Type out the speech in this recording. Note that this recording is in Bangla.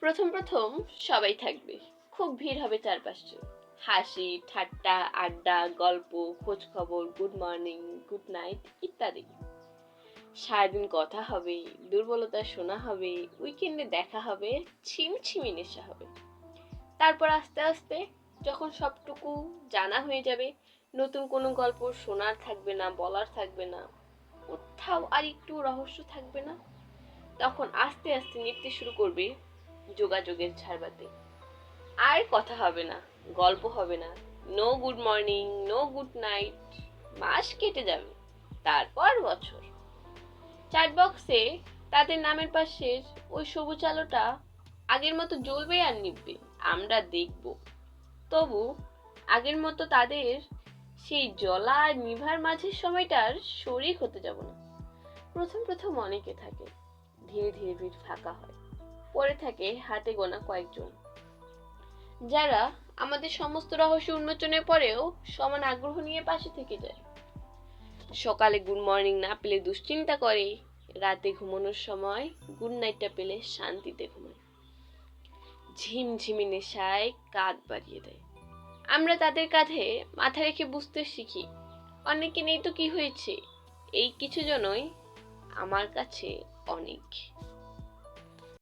প্রথম প্রথম সবাই থাকবে, খুব ভিড় হবে চারপাশে। হাসি ঠাট্টা আড্ডা গল্প খোঁজ খবর গুড মর্নিং গুড নাইট ইত্যাদি। সারাদিন কথা হবে, দুর্বলতা শোনা হবে, উইকেন্ডে দেখা হবে, ছিমছিমি নেশা হবে। তারপর আস্তে আস্তে যখন সবটুকু জানা হয়ে যাবে, নতুন কোনো গল্প শোনার থাকবে না, বলার থাকবে না, কোথাও আর একটু রহস্য থাকবে না, তখন আস্তে আস্তে নিতে শুরু করবে যোগাযোগের ঝাড়বাতি। আর কথা হবে না, গল্প হবে না, no good morning no good night. মাস কেটে যাবে, তারপর বছর। চ্যাট বক্সে তাদের নামের পাশের ওই সবুজ আলোটা আগের মতো জ্বলবে আর নিভবে, আমরা দেখব। তবু আগের মতো তাদের সেই জ্বলা আর নিভার মাঝের সময়টার শরিক হতে যাব না। প্রথম প্রথম অনেকে থাকে, ধীরে ধীরে ভিড় ফাঁকা হয়, পড়ে থাকে হাতে গোনা কয়েকজন, যারা আমাদের সমস্ত রহস্য উন্মোচনের পরেও সমান আগ্রহ নিয়ে পাশে থেকে যায়। সকালে গুড মর্নিং না পেলে দুশ্চিন্তা করে, রাতে ঘুমানোর সময় গুড নাইটটা পেলে শান্তিতে ঘুমায়। ঝিমঝিমি নেশায় কাঁধ বাড়িয়ে দেয়। আমরা তাদের কাঁধে মাথা রেখে বুঝতে শিখি, অনেকে নেই তো কি হয়েছে, এই কিছু জনই আমার কাছে অনেক।